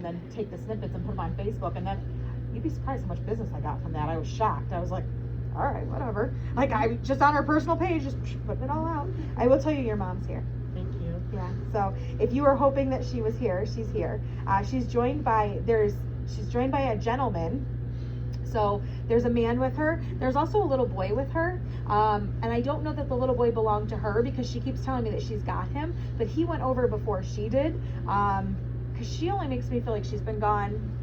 then take the snippets and put them on Facebook. And then you'd be surprised how much business I got from that. I was shocked. I was like, all right, whatever. Like, I just on her personal page, just putting it all out. I will tell you, your mom's here. Thank you. Yeah. So if you were hoping that she was here, she's here. She's joined by a gentleman. So there's a man with her. There's also a little boy with her. And I don't know that the little boy belonged to her because she keeps telling me that she's got him. But he went over before she did. Because she only makes me feel like she's been gone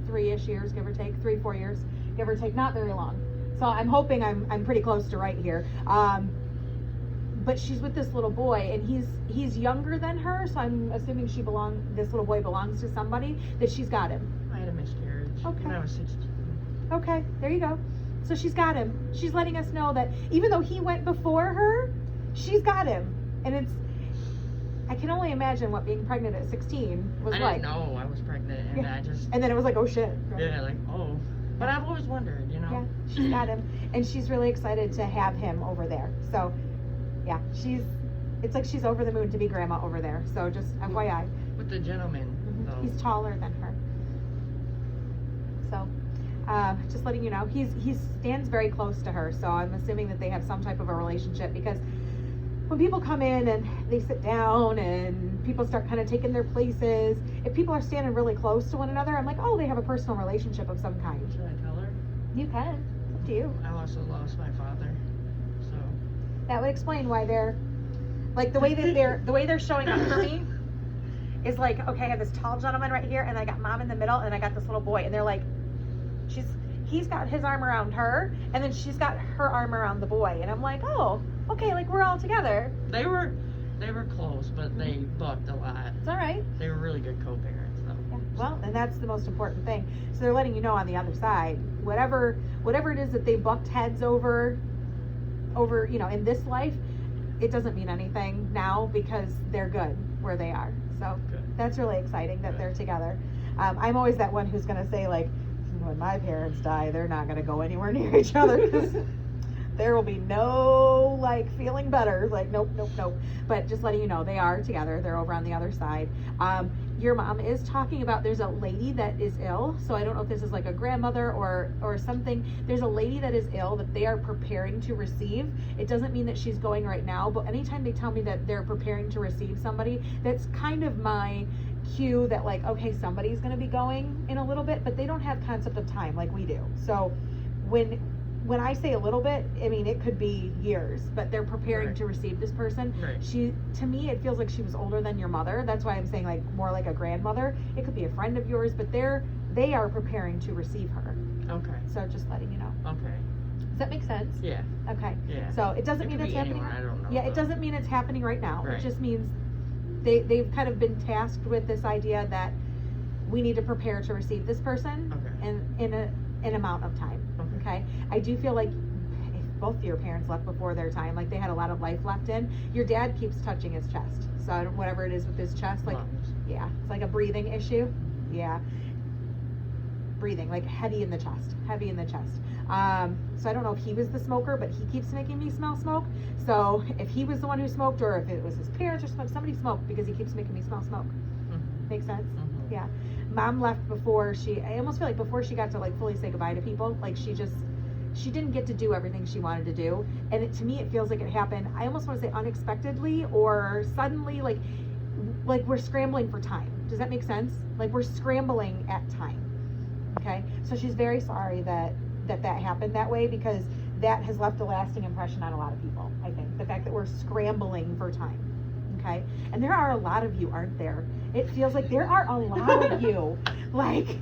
3-ish years, give or take. 3-4 years, give or take. Not very long. So I'm hoping I'm pretty close to right here. But she's with this little boy, and he's younger than her, so I'm assuming this little boy belongs to somebody, that she's got him. I had a miscarriage when I was 16. Okay, there you go. So she's got him. She's letting us know that even though he went before her, she's got him. And I can only imagine what being pregnant at 16 was like. I didn't know I was pregnant, and and then it was like, oh shit. Right? Yeah, like, oh. But I've always wondered, you know. Yeah, she's got him, and she's really excited to have him over there. So, yeah, it's like she's over the moon to be grandma over there. So just FYI. With the gentleman, though. He's taller than her. So, just letting you know, he stands very close to her. So I'm assuming that they have some type of a relationship, because when people come in and they sit down and people start kind of taking their places, if people are standing really close to one another, I'm like, oh, they have a personal relationship of some kind. Should I tell her? You can. It's up to you. I also lost my father, so that would explain why they're like the way they're showing up for me is like, okay, I have this tall gentleman right here, and I got mom in the middle, and I got this little boy, and they're like, he's got his arm around her, and then she's got her arm around the boy, and I'm like, oh, okay, like we're all together. They were close, but they bucked a lot. It's all right. They were really good co-parents, though. Yeah. Well, and that's the most important thing. So they're letting you know on the other side, whatever it is that they bucked heads over, in this life, it doesn't mean anything now because they're good where they are. So that's really exciting that they're together. I'm always that one who's going to say, like, when my parents die, they're not going to go anywhere near each other because there will be no, like, feeling better. Like, nope. But just letting you know, they are together. They're over on the other side. Your mom is talking about, there's a lady that is ill. So I don't know if this is like a grandmother or something. There's a lady that is ill that they are preparing to receive. It doesn't mean that she's going right now, but anytime they tell me that they're preparing to receive somebody, that's kind of my cue that, like, okay, somebody's going to be going in a little bit, but they don't have concept of time like we do. So when I say a little bit, I mean, it could be years, but they're preparing to receive this person. Right. To me, it feels like she was older than your mother. That's why I'm saying, like, more like a grandmother. It could be a friend of yours, but they are preparing to receive her. Okay. So just letting you know. Okay. Does that make sense? Yeah. Okay. Yeah. So it doesn't mean could it's be happening. anyone, I don't know, Yeah, it though. doesn't mean it's happening right now. Right. It just means they've kind of been tasked with this idea that we need to prepare to receive this person in an amount of time. Okay. I do feel like if both of your parents left before their time, like they had a lot of life left in. Your dad keeps touching his chest. So whatever it is with his chest, like, yeah, it's like a breathing issue. Yeah. Breathing, like heavy in the chest. So I don't know if he was the smoker, but he keeps making me smell smoke. So if he was the one who smoked, or if it was his parents or somebody smoked, because he keeps making me smell smoke. Make sense? Yeah. Mom left before I almost feel like before she got to, like, fully say goodbye to people, like she didn't get to do everything she wanted to do. And to me, it feels like it happened, I almost want to say unexpectedly or suddenly, like we're scrambling for time. Does that make sense? Like we're scrambling at time. Okay. So she's very sorry that happened that way, because that has left a lasting impression on a lot of people. I think the fact that we're scrambling for time. Okay. And there are a lot of you, aren't there? It feels like there are a lot of you. Like,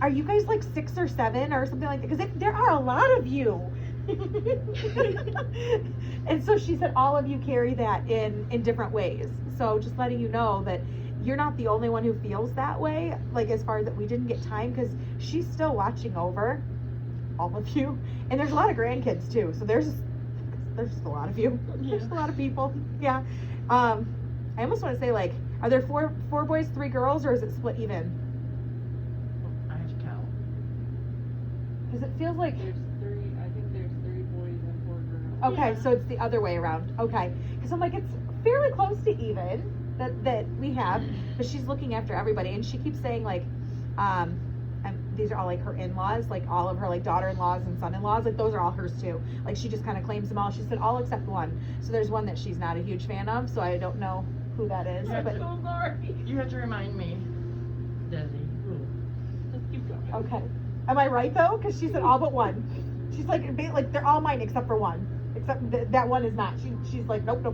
are you guys like 6 or 7 or something like that? Because there are a lot of you. And so she said all of you carry that in different ways. So just letting you know that you're not the only one who feels that way, like as far as that we didn't get time, because she's still watching over all of you. And there's a lot of grandkids too. So there's just a lot of you. There's a lot of people. Yeah. I almost want to say, like, are there four boys, 3 girls, or is it split even? I have to count. Because it feels like There's 3, I think there's 3 boys and 4 girls. okay, so it's the other way around. Okay, because I'm like, it's fairly close to even. that we have, but she's looking after everybody, and she keeps saying like, these are all like her in-laws, like all of her like daughter-in-laws and son-in-laws, like those are all hers too. Like she just kind of claims them all. She said all except one. So there's one that she's not a huge fan of, so I don't know who that is. Yeah, But So sorry. You have to remind me, Desi. Who? Just keep going. okay, am I right though? Because she said all but one. She's like they're all mine except for one. Except that one is not. She's like nope.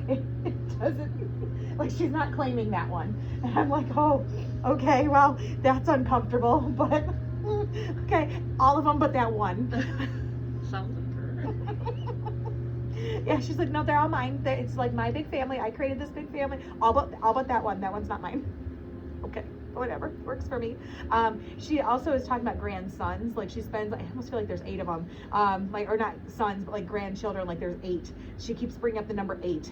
It doesn't. Like she's not claiming that one. And I'm like, oh, okay, well that's uncomfortable, but okay, all of them but that one. Sounds like her. Yeah, she's like, no, they're all mine. It's like my big family. I created this big family. All but that one. That one's not mine. Okay, whatever, works for me. She also is talking about grandsons. Like she spends, I almost feel like there's 8 of them. Like, or not sons, but like grandchildren. Like there's 8. She keeps bringing up the number 8,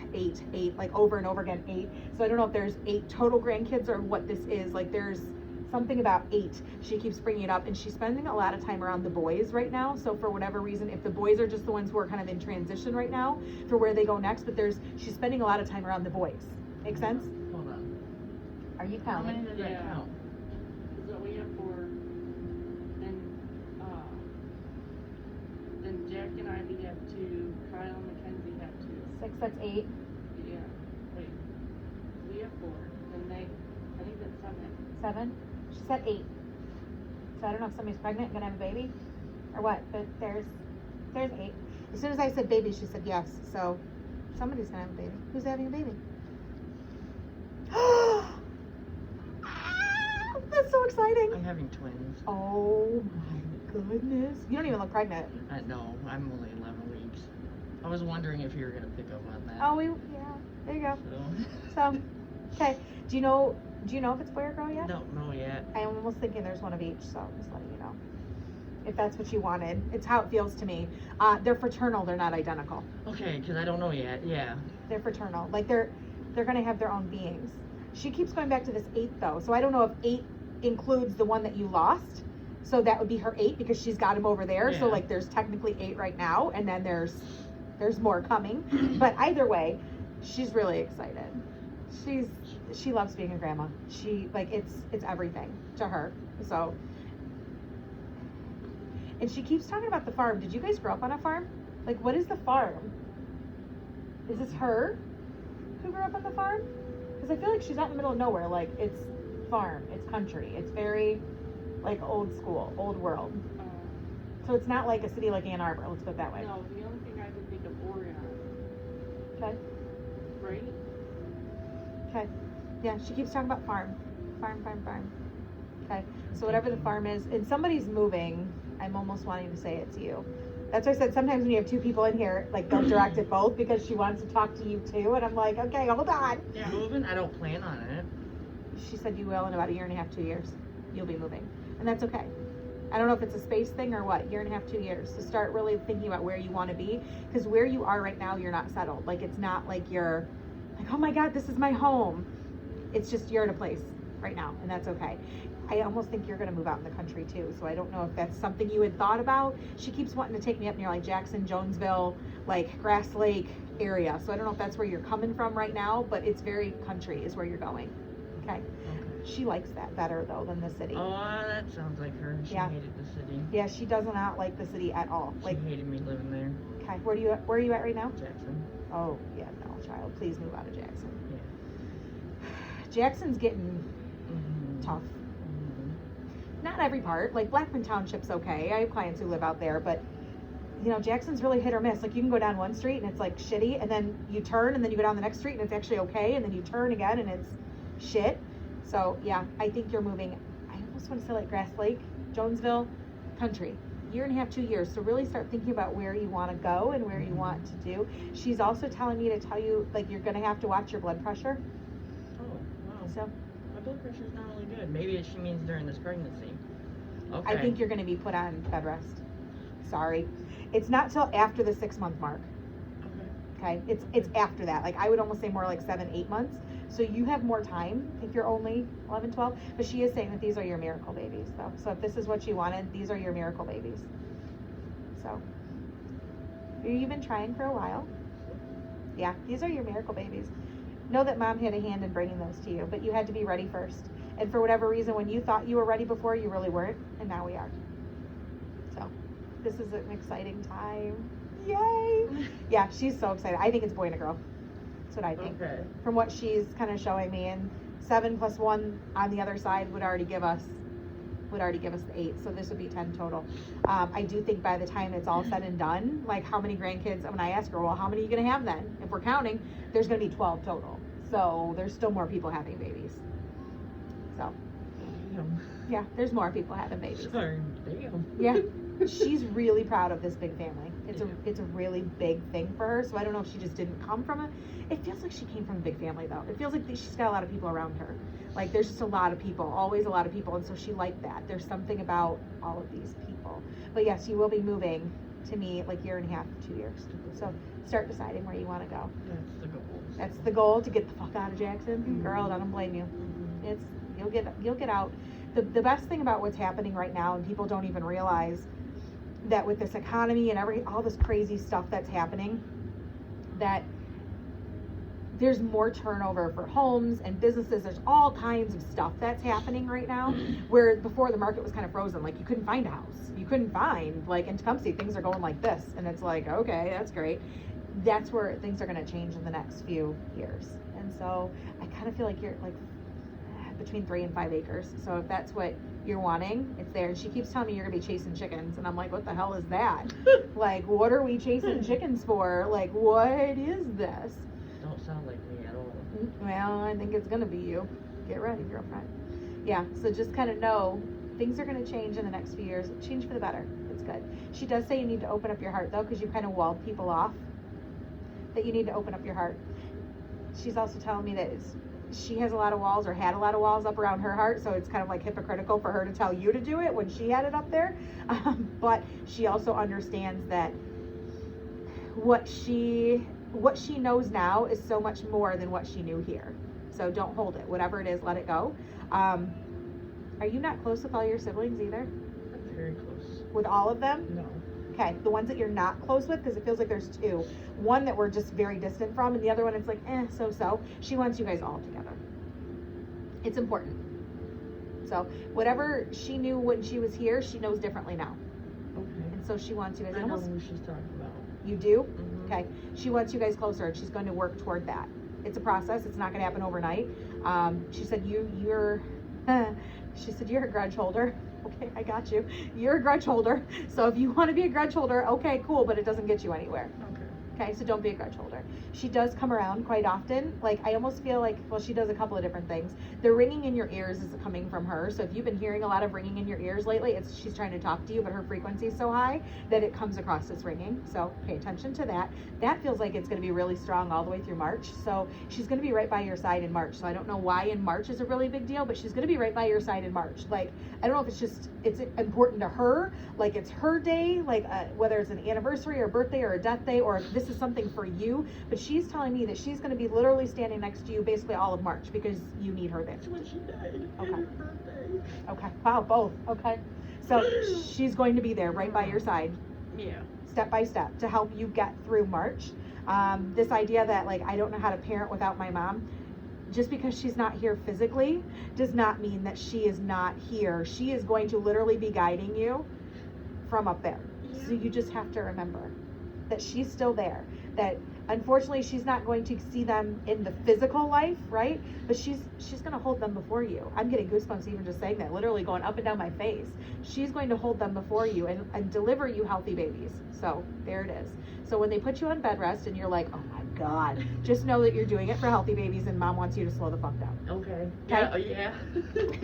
like over and over again, 8. So I don't know if there's 8 total grandkids or what this is. Like there's something about 8. She keeps bringing it up, and she's spending a lot of time around the boys right now. So for whatever reason, if the boys are just the ones who are kind of in transition right now for where they go next, but she's spending a lot of time around the boys. Make sense? Hold on. Are you How many counting? did I Yeah. count? So we have 4. Then Jack and Ivy have 2. Kyle and Mackenzie have 2. 6, that's 8. Yeah. Wait. We have 4. Then I think that's 7. 7. She said 8. So I don't know if somebody's pregnant and gonna have a baby or what, but there's 8. As soon as I said baby, she said yes. So somebody's gonna have a baby. Who's having a baby? That's so exciting. I'm having twins. Oh my goodness. You don't even look pregnant. No, I'm only 11 weeks. I was wondering if you were gonna pick up on that. Oh, yeah. There you go. So. So, okay. Do you know if it's boy or girl yet? Don't know yet. I'm almost thinking there's one of each, so I'm just letting you know. If that's what you wanted. It's how it feels to me. They're fraternal, they're not identical. Okay, because I don't know yet. Yeah. They're fraternal. Like they're gonna have their own beings. She keeps going back to this 8 though. So I don't know if 8 includes the one that you lost. So that would be her 8 because she's got him over there. So Yeah. like there's technically 8 right now, and then there's more coming. But either way, she's really excited. She loves being a grandma. She like it's everything to her. So, and she keeps talking about the farm. Did you guys grow up on a farm? Like what is the farm? Is this her who grew up on the farm? Because I feel like she's out in the middle of nowhere. Like it's farm, it's country, it's very like old school, old world. So it's not like a city like Ann Arbor. Let's put it that way. No, the only thing I could think of Oregon, Okay. right? Okay. Yeah, she keeps talking about farm. Okay. So whatever the farm is, and somebody's moving, I'm almost wanting to say it to you. That's why I said sometimes when you have 2 people in here, like they'll direct it both because she wants to talk to you too. And I'm like, okay, hold on. Yeah, moving. I don't plan on it. She said you will in about 1.5 years, 2 years. You'll be moving. And that's okay. I don't know if it's a space thing or what, 1.5 years, 2 years. So start really thinking about where you want to be. Because where you are right now, you're not settled. Like it's not like you're like, oh my God, this is my home. It's just you're at a place right now, and that's okay. I almost think you're going to move out in the country too, so I don't know if that's something you had thought about. She keeps wanting to take me up near like Jackson, Jonesville, like Grass Lake area, so I don't know if that's where you're coming from right now, but it's very country is where you're going. Okay. Okay. She likes that better though than the city. Oh, that sounds like her. She Yeah. hated the city. Yeah, she does not like the city at all. She Like, hated me living there. okay, where are you at right now? Jackson. Oh yeah, no, child, please move out of Jackson. Yeah. Jackson's getting Mhm. tough. Mhm. Not every part. Like Blackman Township's okay. I have clients who live out there, but you know, Jackson's really hit or miss. Like you can go down one street and it's like shitty, and then you turn and then you go down the next street and it's actually okay, and then you turn again and it's shit. So yeah, I think you're moving. I almost want to say like Grass Lake, Jonesville, country. 1.5 years, 2 years. So really start thinking about where you want to go and where you want to do. She's also telling me to tell you like you're gonna have to watch your blood pressure. Oh, wow. So My blood pressure's not really good. Maybe she means during this pregnancy. Okay. I think you're gonna be put on bed rest. Sorry. It's not till after the 6-month mark. Okay. Okay, it's after that. Like I would almost say more like 7-8 months. So you have more time if you're only 11, 12. But she is saying that these are your miracle babies though. So if this is what you wanted, these are your miracle babies. So you've been trying for a while. Yeah, these are your miracle babies. know that mom had a hand in bringing those to you, but you had to be ready first. And for whatever reason, when you thought you were ready before, you really weren't, and now we are. So this is an exciting time. Yay! Yeah, she's so excited. I think it's a boy and a girl. That's what I think. Okay. From what she's kind of showing me, and 7 + 1 on the other side would already give us the 8, so this would be 10 total. I do think by the time it's all said and done, like how many grandkids, when I ask her, well, how many are you gonna have then? If we're counting, there's gonna be 12 total. So there's still more people having babies. So, Damn. yeah, there's more people having babies. Sorry, damn. Yeah, she's really proud of this big family. Yeah. It's a really big thing for her, so I don't know if she just didn't come from it feels like she came from a big family though. It feels like she's got a lot of people around her. Like there's just a lot of people, always a lot of people, and so she liked that. There's something about all of these people. But yes, you will be moving to me like 1.5 to 2 years. So start deciding where you want to go. That's the goal. That's the goal, to get the fuck out of Jackson. Mhm. Girl, I don't blame you. Mhm. You'll get out. The best thing about what's happening right now, and people don't even realize that with this economy and all this crazy stuff that's happening, that there's more turnover for homes and businesses. There's all kinds of stuff that's happening right now, where before the market was kind of frozen. Like you couldn't find a house. You couldn't find, like in Tecumseh, things are going like this. And it's like, okay, that's great. That's where things are going to change in the next few years. And so I kind of feel like you're like between 3 and 5 acres. So if that's what you're wanting, it's there. And she keeps telling me you're gonna be chasing chickens, and I'm like, what the hell is that? Like, what are we chasing chickens for? Like, what is this? Don't sound like me at all. Well, I think it's gonna be you. Get ready, girlfriend. Yeah, so just kind of know things are gonna change in the next few years. Change for the better. It's good. She does say you need to open up your heart though, because you kind of walled people off. That you need to open up your heart. She's also telling me that she has a lot of walls, or had a lot of walls up around her heart, so it's kind of like hypocritical for her to tell you to do it when she had it up there. But she also understands that what she knows now is so much more than what she knew here. So don't hold it. Whatever it is, let it go. Are you not close with all your siblings either? I'm very close. With all of them? No. Okay, the ones that you're not close with, because it feels like there's 2. One that we're just very distant from, and the other one it's like, so. She wants you guys all together. It's important. So whatever she knew when she was here, she knows differently now. Okay. And so she wants you guys I know almost. who she's talking about. You do? Mhm. Okay. She wants you guys closer, and she's going to work toward that. It's a process. It's not going to happen overnight. She said you're a grudge holder. Okay, I got you. You're a grudge holder. So if you want to be a grudge holder, okay, cool, but it doesn't get you anywhere. Okay, so don't be a grudge holder. She does come around quite often. Like, I almost feel like, well, she does a couple of different things. The ringing in your ears is coming from her. So if you've been hearing a lot of ringing in your ears lately, she's trying to talk to you, but her frequency is so high that it comes across as ringing. So pay attention to that. That feels like it's going to be really strong all the way through March. So she's going to be right by your side in March. So I don't know why in March is a really big deal, but she's going to be right by your side in March. Like, I don't know if it's important to her, like it's her day, like whether it's an anniversary or birthday or a death day, or if this is something for you, but she's telling me that she's going to be literally standing next to you basically all of March because you need her there. That's when she died. Okay. Her birthday. Okay. Wow, both. Okay. So she's going to be there right by your side, Yeah. step by step, to help you get through March. This idea that like I don't know how to parent without my mom, just because she's not here physically does not mean that she is not here. She is going to literally be guiding you from up there. So you just have to remember that she's still there. That unfortunately she's not going to see them in the physical life, right? But she's going to hold them before you. I'm getting goosebumps even just saying that, literally going up and down my face. She's going to hold them before you and deliver you healthy babies. So there it is. So when they put you on bed rest and you're like, oh my God, just know that you're doing it for healthy babies, and mom wants you to slow the fuck down. Okay. Okay? Yeah.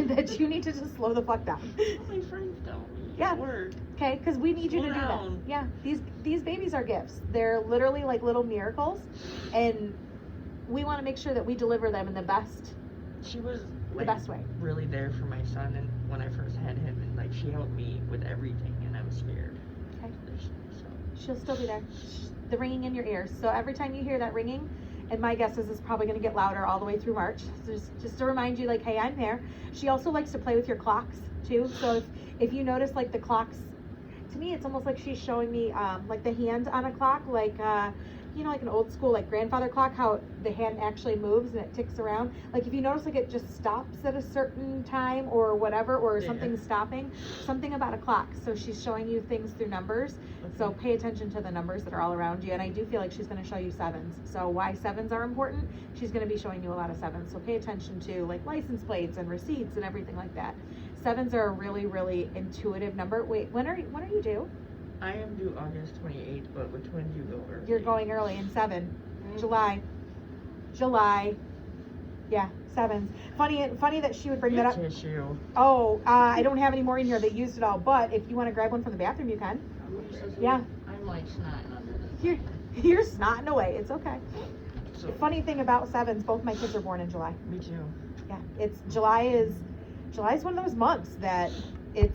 That you need to just slow the fuck down. My friends tell me. Yeah. At work. Okay, because we need you to Slow do that. down. Yeah, these babies are gifts. They're literally like little miracles, and we want to make sure that we deliver them in the best She was the like, best way. really there for my son, and when I first had him, and like she helped me with everything, and I was scared. Okay, So she'll still be there. The ringing in your ears. So every time you hear that ringing, and my guess is it's probably going to get louder all the way through March. So just to remind you, like, hey, I'm there. She also likes to play with your clocks too. So if you notice, like the clocks, to me, it's almost like she's showing me like the hand on a clock, like you know, like an old school, like grandfather clock, how the hand actually moves and it ticks around. Like if you notice, like it just stops at a certain time or whatever, or something's stopping, something about a clock. So she's showing you things through numbers. So pay attention to the numbers that are all around you. And I do feel like she's going to show you sevens. So why sevens are important, she's going to be showing you a lot of sevens. So pay attention to like license plates and receipts and everything like that. Sevens are a really, really intuitive number. Wait, when are you due? I am due August 28th, but which one do you go early? You're going early in 7. July. Yeah, 7s. Funny that she would bring that up. Tissue. Oh, I don't have any more in here. They used it all. But if you want to grab one from the bathroom, you can. Yeah. I'm like snotting under this. You're snotting away. It's okay. So, The funny thing about 7s, both my kids are born in July. me too. Yeah, July is one of those months that I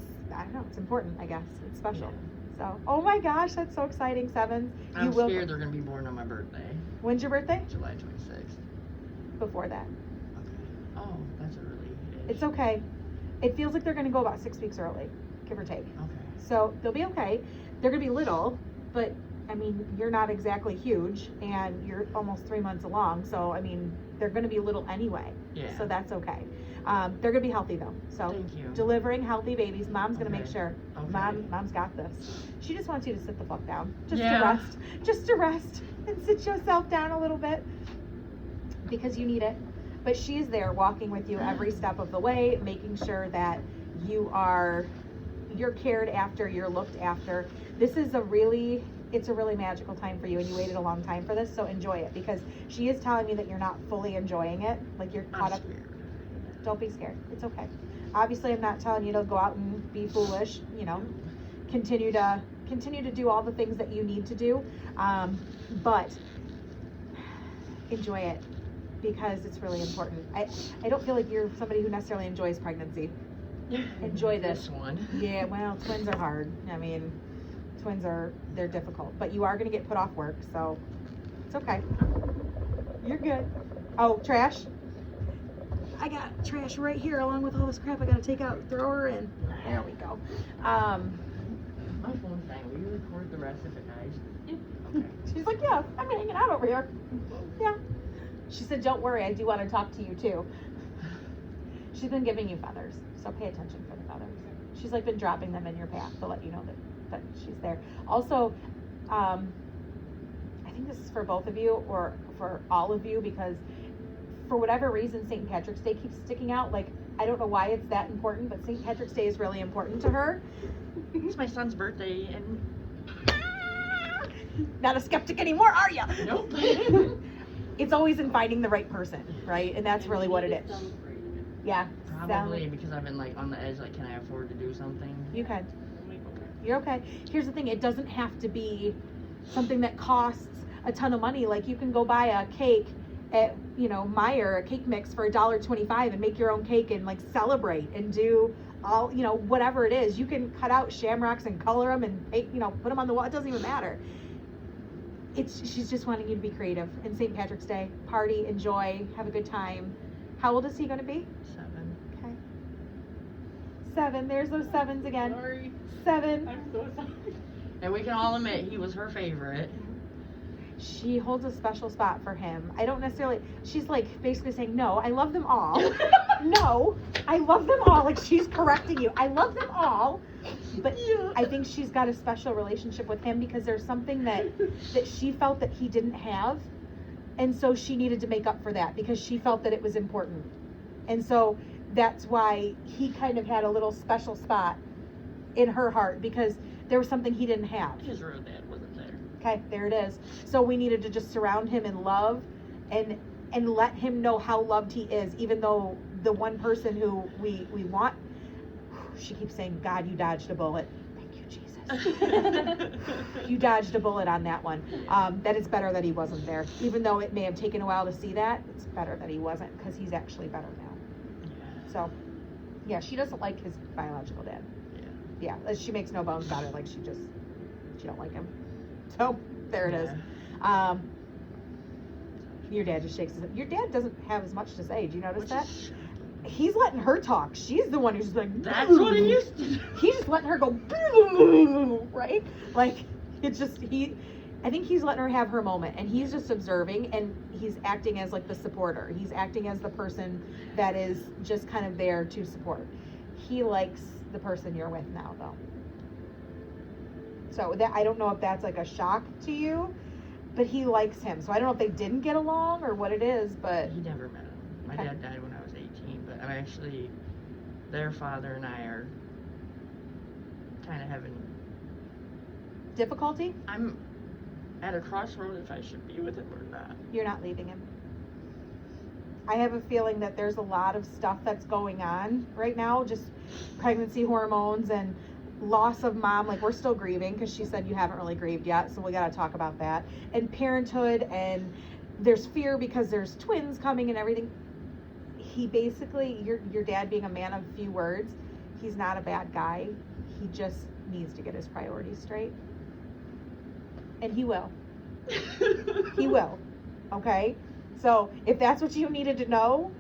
don't know, it's important, I guess. It's special. Yeah. So, oh my gosh, that's so exciting. 7s. I'm scared they're gonna be born on my birthday, When's your birthday? July 26th. Before that. Okay. Oh, that's early. It's okay. It feels like they're going to go about 6 weeks early, give or take. Okay. So they'll be okay. They're going to be little, but I mean, you're not exactly huge and you're almost 3 months along. So, I mean, they're going to be little anyway. Yeah. So that's okay. They're going to be healthy though. So Thank you. delivering healthy babies, mom's going to make Okay. sure. Okay. Mom's got this. She just wants you to sit the fuck down. Yeah. Just to rest and sit yourself down a little bit because you need it. But she's there walking with you every step of the way, making sure that you're cared after, you're looked after. This is it's a really magical time for you, and you waited a long time for this, so enjoy it, because she is telling me that you're not fully enjoying it, like you're caught I'm up. scared. Don't be scared. It's okay. Obviously, I'm not telling you to go out and be foolish, you know, continue to do all the things that you need to do, but enjoy it, because it's really important. I don't feel like you're somebody who necessarily enjoys pregnancy. Enjoy this. one. Yeah, well, twins are hard. I mean, they're difficult, but you are going to get put off work, so it's okay. You're good. Oh, trash. I got trash right here along with all this crap I got to take out. Throw her in. There we go. My phone's dying. Will you record the rest if it dies? Okay. She's like, yeah, I'm hanging out over here. Yeah. She said, don't worry, I do want to talk to you too. She's been giving you feathers, so pay attention for the feathers. She's like been dropping them in your path to let you know that she's there. Also, I think this is for both of you or for all of you, because for whatever reason, St. Patrick's Day keeps sticking out. Like, I don't know why it's that important, but St. Patrick's Day is really important to her. It's my son's birthday, and Not a skeptic anymore, are ya? nope. It's always in finding the right person, right? And that's really what it is. Yeah. Probably because I've been like on the edge. Like, can I afford to do something? You can. You're okay. Here's the thing. It doesn't have to be something that costs a ton of money. Like, you can go buy a cake at, Meijer, a cake mix for $1.25 and make your own cake and like celebrate and do all, whatever it is. You can cut out shamrocks and color them and paint, put them on the wall. It doesn't even matter. She's just wanting you to be creative. And St. Patrick's Day, party, enjoy, have a good time. How old is he going to be? 7. Okay. 7. There's those 7s again. Sorry. 7. I'm so sorry. And we can all admit he was her favorite. She holds a special spot for him. I don't necessarily, she's like basically saying, no, I love them all. No, I love them all. Like, she's correcting you. I love them all. But I think she's got a special relationship with him because there's something that she felt that he didn't have. And so she needed to make up for that because she felt that it was important. And so that's why he kind of had a little special spot in her heart, because there was something he didn't have. His real dad wasn't there. Okay, there it is. So we needed to just surround him in love and let him know how loved he is, even though the one person who we want, she keeps saying, God, you dodged a bullet. Thank you, Jesus. You dodged a bullet on that one. That it's better that he wasn't there. Even though it may have taken a while to see that, it's better that he wasn't, because he's actually better now. Yeah. So, yeah, she doesn't like his biological dad. Yeah. Yeah, she makes no bones about it. Like, she don't like him. So there it is. Yeah. Your dad just shakes his head. Your dad doesn't have as much to say. Do you notice Which that? is- He's letting her talk. She's the one who's just like, That's what he used to do. He's just letting her go, right? Like, it's just, I think he's letting her have her moment, and he's just observing, and he's acting as like the supporter. He's acting as the person that is just kind of there to support. He likes the person you're with now, though. So that, I don't know if that's like a shock to you, but he likes him. So I don't know if they didn't get along or what it is, but He never met him. My Okay. dad died when I was 18, but I'm actually, their father and I are kind of having, difficulty. I'm at a crossroad if I should be with him or not. You're not leaving him. I have a feeling that there's a lot of stuff that's going on right now, just pregnancy hormones and loss of mom. Like, we're still grieving because she said you haven't really grieved yet, so we got to talk about that. And parenthood, and there's fear because there's twins coming and everything. He basically, your dad being a man of few words, he's not a bad guy. He just needs to get his priorities straight. And he will. He will. Okay? So if that's what you needed to know,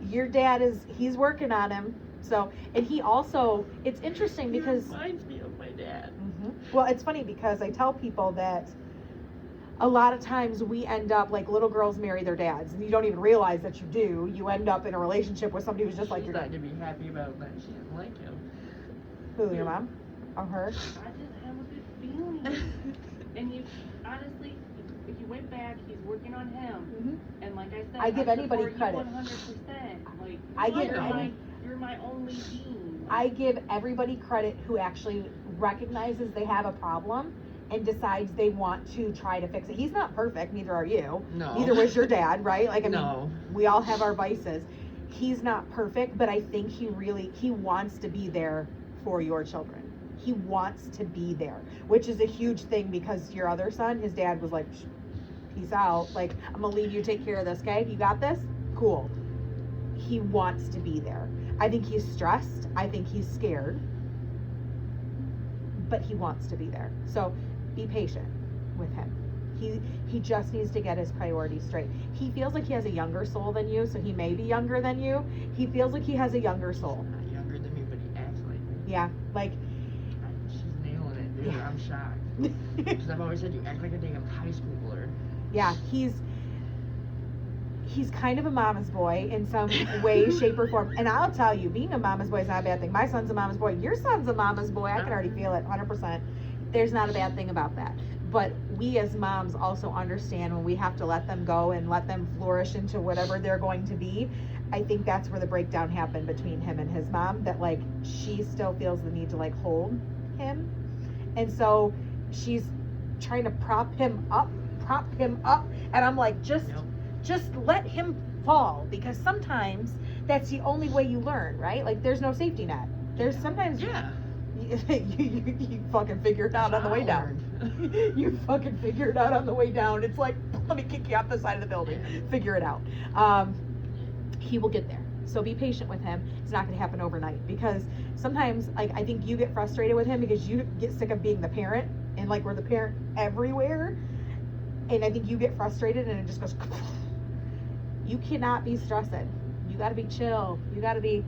your dad he's working on him. So, and he also, it's interesting because, He reminds me of my dad. well, it's funny because I tell people that a lot of times we end up like little girls marry their dads, and you don't even realize that you do. You end up in a relationship with somebody who's just like She's your not dad. to be happy about that. She didn't like him. Who, your mom? Or her? I just have a good feeling. And you, honestly, if you went back, he's working on him. Mm-hmm. And like I said, I give anybody support credit. You 100%. Like, I give you're my only being. I give everybody credit who actually recognizes they have a problem and decides they want to try to fix it. He's not perfect, neither are you. No. Neither was your dad, right? Like, I mean, No. we all have our vices. He's not perfect, but I think he wants to be there for your children. He wants to be there, which is a huge thing because your other son, his dad was like, peace out. Like, I'm gonna leave you, take care of this, okay? You got this? Cool. He wants to be there. I think he's stressed. I think he's scared. But he wants to be there. So be patient with him. He just needs to get his priorities straight. He feels like he has a younger soul than you, so he may be younger than you. He feels like he has a younger soul. He's not younger than me, but he acts like me. Yeah, like, She's nailing it, dude. Yeah. I'm shocked. Because I've always said you act like a damn high schooler. yeah, he's kind of a mama's boy in some way, shape, or form. And I'll tell you, being a mama's boy is not a bad thing. My son's a mama's boy. Your son's a mama's boy. I can already feel it 100%. There's not a bad thing about that. But we as moms also understand when we have to let them go and let them flourish into whatever they're going to be. I think that's where the breakdown happened between him and his mom, that like she still feels the need to like hold him. And so she's trying to prop him up. And I'm like, just let him fall, because sometimes that's the only way you learn, right? Like, there's no safety net. There's sometimes Yeah. you fucking figure it out on the way down. You fucking figure it out on the way down. It's like, let me kick you off the side of the building. Figure it out. He will get there. So be patient with him. It's not going to happen overnight, because sometimes, like, I think you get frustrated with him because you get sick of being the parent, and like we're the parent everywhere. And I think you get frustrated and it just goes. You cannot be stressing. You got to be chill. You got to be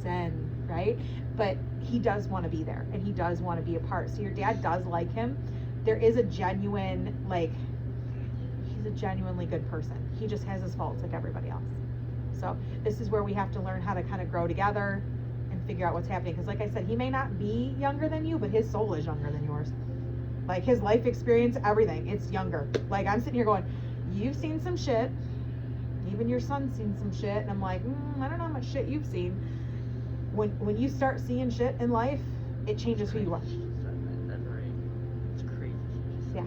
zen, right? But he does want to be there, and he does want to be a part. So your dad does like him. There is a genuine, like, he's a genuinely good person. He just has his faults like everybody else. So this is where we have to learn how to kind of grow together and figure out what's happening. Because like I said, he may not be younger than you, but his soul is younger than yours. Like, his life experience, everything, it's younger. Like, I'm sitting here going, you've seen some shit. Even your son's seen some shit. And I'm like, I don't know how much shit you've seen. When you start seeing shit in life, it changes who you are. That's right. It's crazy. Yeah.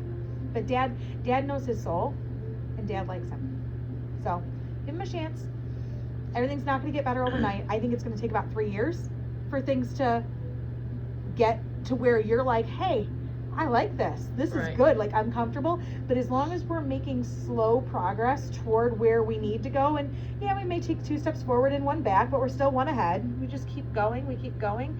But dad knows his soul, and dad likes him. So give him a chance. Everything's not going to get better overnight. I think it's going to take about 3 years for things to get to where you're like, hey, I like this. This is good. Like, I'm comfortable. But as long as we're making slow progress toward where we need to go, and yeah, we may take 2 steps forward and 1 back, but we're still 1 ahead. We just keep going. We keep going.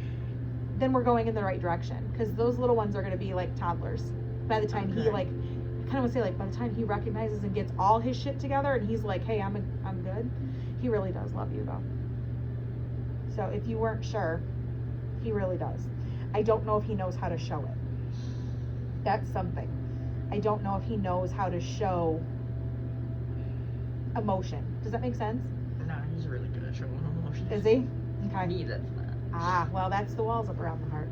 Then we're going in the right direction. Because those little ones are going to be like toddlers. By the time he, like, I kind of want to say, like, by the time he recognizes and gets all his shit together, and he's like, hey, I'm good. He really does love you, though. So if you weren't sure, he really does. I don't know if he knows how to show it. That's something. I don't know if he knows how to show emotion. Does that make sense? No, he's really good at showing emotion. Is he? Okay. Me, that's not. Ah, well, that's the walls up around the heart.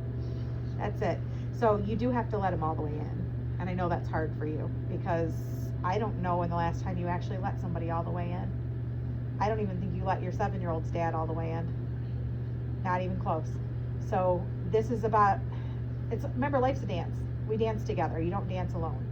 That's it. So you do have to let him all the way in. And I know that's hard for you because I don't know when the last time you actually let somebody all the way in. I don't even think you let your 7-year-old's dad all the way in. Not even close. So this is about, remember, life's a dance. We dance together. You don't dance alone.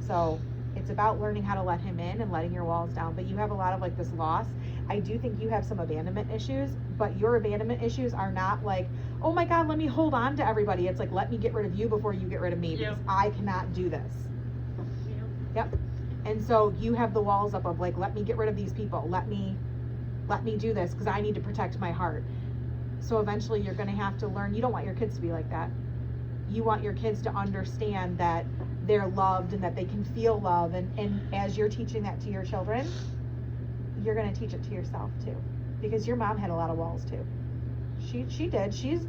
So it's about learning how to let him in and letting your walls down. But you have a lot of like this loss. I do think you have some abandonment issues, but your abandonment issues are not like, oh my God, let me hold on to everybody. It's like, let me get rid of you before you get rid of me because I cannot do this. Yep. And so you have the walls up of like, let me get rid of these people. Let me do this because I need to protect my heart. So eventually you're going to have to learn. You don't want your kids to be like that. You want your kids to understand that they're loved and that they can feel love. And as you're teaching that to your children, you're going to teach it to yourself too. Because your mom had a lot of walls too. She did. She's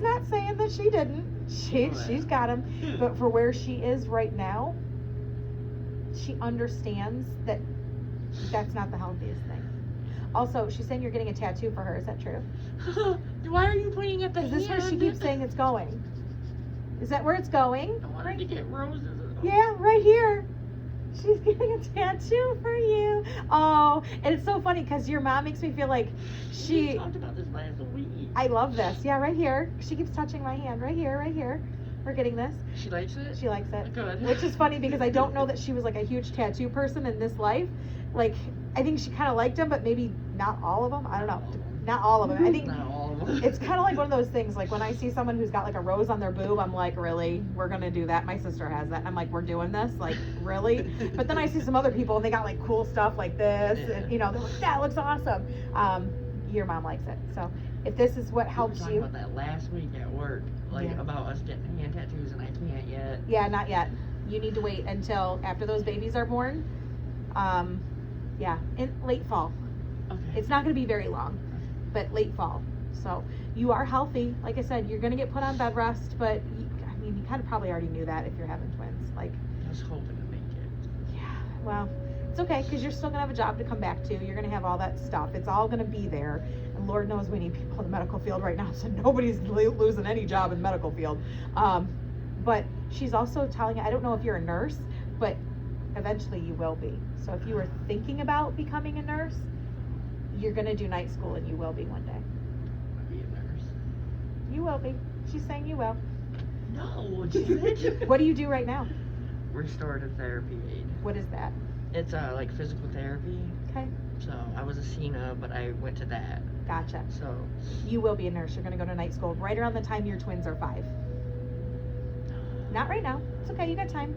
not saying that she didn't. She's got them. But for where she is right now, she understands that that's not the healthiest thing. Also, she's saying you're getting a tattoo for her. Is that true? Why are you pointing at the hand? Is this where she keeps saying it's going? Is that where it's going? I wanted to get roses. Yeah, right here. She's getting a tattoo for you. Oh, and it's so funny because your mom makes me feel like We talked about this last week. I love this. Yeah, right here. She keeps touching my hand. Right here, right here. We're getting this. She likes it? She likes it. Good. Which is funny because I don't know that she was like a huge tattoo person in this life. Like, I think she kind of liked them, but maybe not all of them. I don't know. Not all of them. I think Not all of them. it's kind of like one of those things. Like when I see someone who's got like a rose on their boob, I'm like, really? We're going to do that? My sister has that. And I'm like, we're doing this? Like, really? But then I see some other people and they got like cool stuff like this. Yeah. And, you know, they're like, that looks awesome. Your mom likes it. So if this is what helps We you. were talking about that last week at work. Like Yeah. about us getting hand tattoos and I can't yet. Yeah, not yet. You need to wait until after those babies are born. Yeah, in late fall. Okay. It's not going to be very long, but late fall. So you are healthy. Like I said, you're going to get put on bed rest, but you kind of probably already knew that if you're having twins. Like, I was hoping to make it. yeah, well, it's okay because you're still going to have a job to come back to. You're going to have all that stuff. It's all going to be there. And Lord knows we need people in the medical field right now, so nobody's losing any job in the medical field. But she's also telling, I don't know if you're a nurse, but eventually you will be. So if you were thinking about becoming a nurse, you're going to do night school and you will be one day. I'll be a nurse. You will be. She's saying you will. No, she said. What do you do right now? Restorative therapy aid. What is that? It's like physical therapy. Okay. So I was a CNA, but I went to that. Gotcha. So You will be a nurse. You're going to go to night school right around the time your twins are 5. Not right now. It's okay. You got time.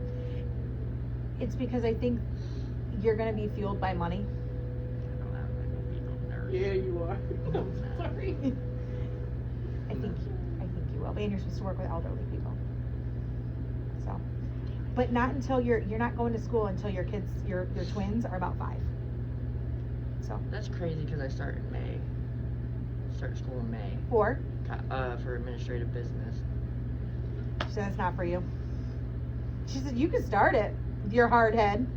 It's because I think you're going to be fueled by money. I'm not gonna be no nurse. Yeah, you are. I'm sorry. I think you will be, and you're supposed to work with elderly people. So, but not until you're not going to school until your kids, your twins are about 5. So That's crazy because I start in May. Start school in May. 4. For administrative business. She said it's not for you. She said you could start it with your hard head.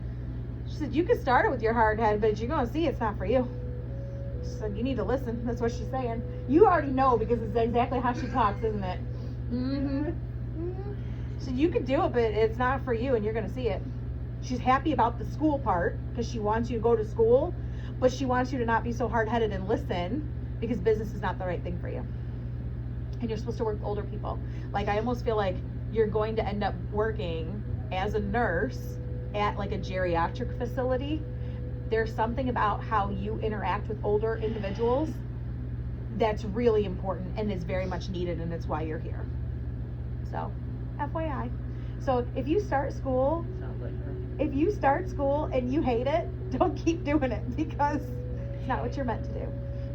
She said you could start it with your hard head, but you're gonna see it's not for you. She said you need to listen. That's what she's saying. You already know because it's exactly how she talks, isn't it? Mm-hmm. So you could do it, but it's not for you, and you're gonna see it. She's happy about the school part because she wants you to go to school, but she wants you to not be so hard-headed and listen because business is not the right thing for you. And you're supposed to work with older people. Like, I almost feel like you're going to end up working as a nurse at like a geriatric facility. There's something about how you interact with older individuals that's really important and is very much needed, and it's why you're here. So, FYI. So if you start school, Sounds like her. if you start school and you hate it, don't keep doing it because it's not what you're meant to do.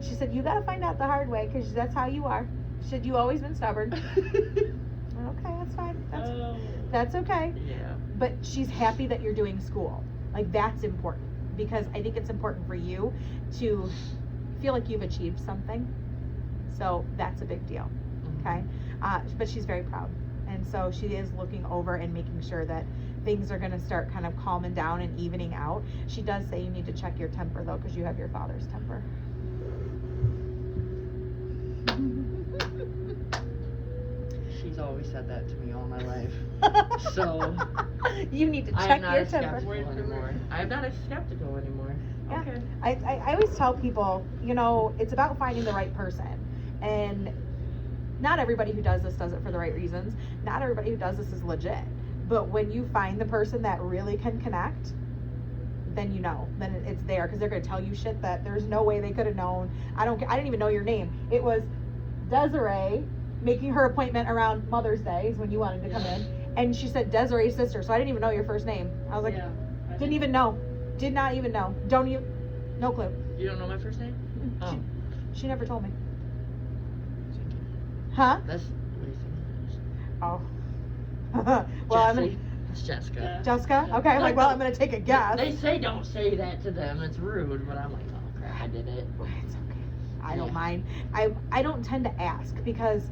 She said, you got to find out the hard way because that's how you are. She said, you always been stubborn. Okay, that's fine. That's okay. Yeah. But she's happy that you're doing school. Like, that's important because I think it's important for you to feel like you've achieved something. So that's a big deal. Okay. But she's very proud. And so she is looking over and making sure that things are going to start kind of calming down and evening out. She does say you need to check your temper though, because you have your father's temper. She's always said that to me all my life. So you need to I am check not your as temper. skeptical anymore. I'm not as skeptical anymore. Yeah. Okay. I always tell people, you know, it's about finding the right person. And not everybody who does this does it for the right reasons. Not everybody who does this is legit. But when you find the person that really can connect, then you know, then it's there, because they're going to tell you shit that there's no way they could have known. I didn't even know your name. It was Desiree making her appointment around Mother's Day is when you wanted to come in. And she said Desiree's sister, so I didn't even know your first name. I was like, Yeah, I didn't even know. Did not even know. Don't even, no clue. You don't know my first name? Oh. She never told me. Huh? That's what do you think? Oh. Well, I'm gonna, Jessie. It's Jessica. Jessica? Okay, I'm like, well, I'm gonna take a guess. They say don't say that to them. It's rude, but I'm like, oh crap, I did it. It's okay. I don't Yeah. mind. I don't tend to ask, because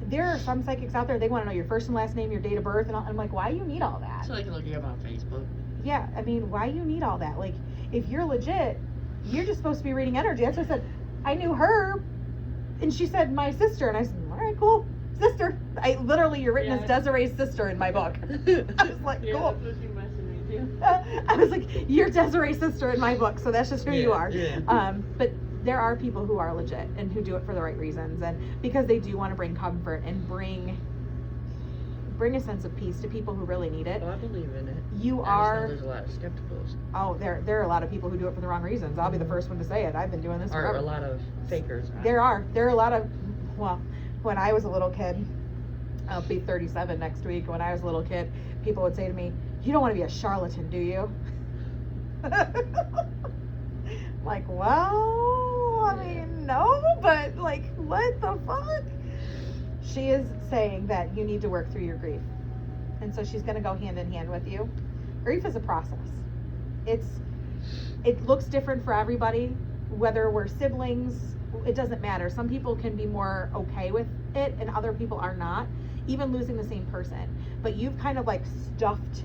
there are some psychics out there, they want to know your first and last name, your date of birth, and I'm like, why you need all that? So they can look you up on Facebook. Yeah, I mean, why you need all that? Like, if you're legit, you're just supposed to be reading energy. That's why I said, I knew her, and she said, my sister, and I said, all right, cool, sister. You're written as Yeah. Desiree's sister in my book. I was like, Yeah, cool. that's what she messaged me too. I was like, you're Desiree's sister in my book, so that's just who you are. Yeah. But there are people who are legit and who do it for the right reasons, and because they do want to bring comfort and bring a sense of peace to people who really need it. Well, I believe in it. You I just know are. there's a lot of skepticals. Oh, there are a lot of people who do it for the wrong reasons. I'll be the first one to say it. I've been doing this Or forever. a lot of fakers. There are a lot of, well, when I was a little kid, I'll be 37 next week. When I was a little kid, people would say to me, you don't want to be a charlatan, do you? Like, well, I mean, no, but like, what the fuck? She is saying that you need to work through your grief. And so she's going to go hand in hand with you. Grief is a process. It looks different for everybody, whether we're siblings, it doesn't matter. Some people can be more okay with it and other people are not, even losing the same person. But you've kind of like stuffed,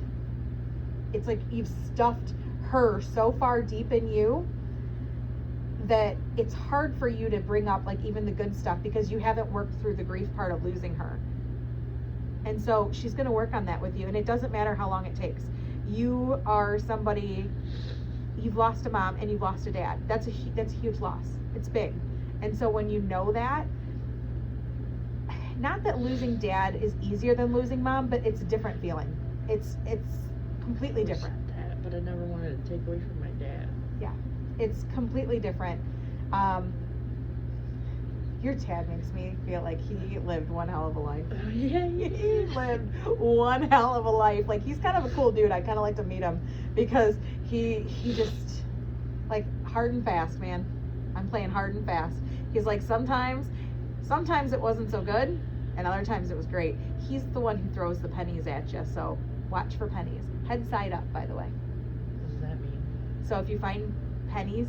it's like you've stuffed her so far deep in you that it's hard for you to bring up like even the good stuff, because you haven't worked through the grief part of losing her. And so she's going to work on that with you, and it doesn't matter how long it takes. You are somebody, you've lost a mom and you've lost a dad. That's a huge loss. It's big. And so when you know that, not that losing dad is easier than losing mom, but it's a different feeling. It's completely different. But I never wanted to take away from my dad. Yeah, it's completely different. Your dad makes me feel like he lived one hell of a life. Yeah, He lived one hell of a life. Like, he's kind of a cool dude. I kind of like to meet him because he just, like, hard and fast, man. I'm playing hard and fast. He's like, sometimes it wasn't so good, and other times it was great. He's the one who throws the pennies at you, so watch for pennies. Head side up, by the way. What does that mean? So if you find pennies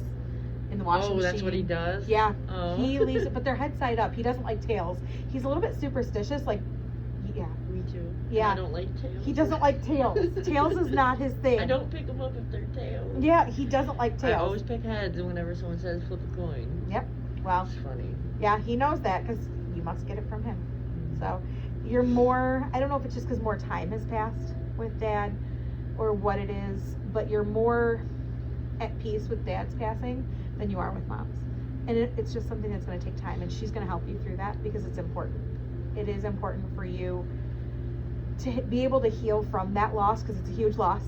in the washing machine. Oh, that's what he does? Yeah. Oh. He leaves it, but they're head side up. He doesn't like tails. He's a little bit superstitious, like, yeah. Me too. Yeah. I don't like tails. He doesn't like tails. Tails is not his thing. I don't pick them up if they're tails. Yeah, he doesn't like tails. I always pick heads whenever someone says flip a coin. Yep. Well, It's funny. yeah, he knows that because you must get it from him. So you're more, I don't know if it's just because more time has passed with dad or what it is, but you're more at peace with dad's passing than you are with mom's. And it's just something that's going to take time, and she's going to help you through that because it's important. It is important for you to be able to heal from that loss, because it's a huge loss,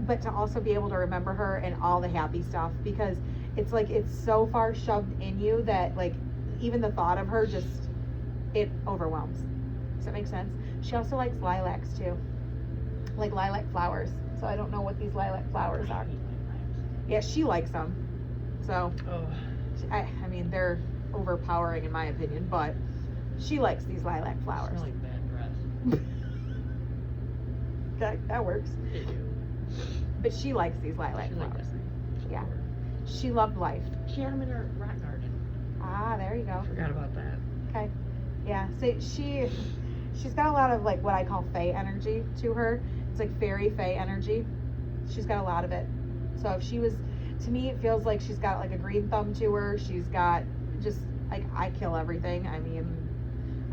but to also be able to remember her and all the happy stuff, because it's like it's so far shoved in you that like even the thought of her just, it overwhelms. Does that make sense? She also likes lilacs too, like lilac flowers. So I don't know what these lilac flowers are. Yeah, she likes them. So Oh. I mean, they're overpowering in my opinion, but she likes these lilac I flowers. smell like bad breath. Okay, that works. They do. But she likes these lilac She like flowers. that. Yeah. She loved life. She had them in her rock garden. Ah, there you go. Forgot about that. Okay. Yeah. So she's got a lot of like what I call fae energy to her. It's like fairy fae energy. She's got a lot of it. So if she was, to me, it feels like she's got like a green thumb to her. She's got just like, I kill everything. I mean,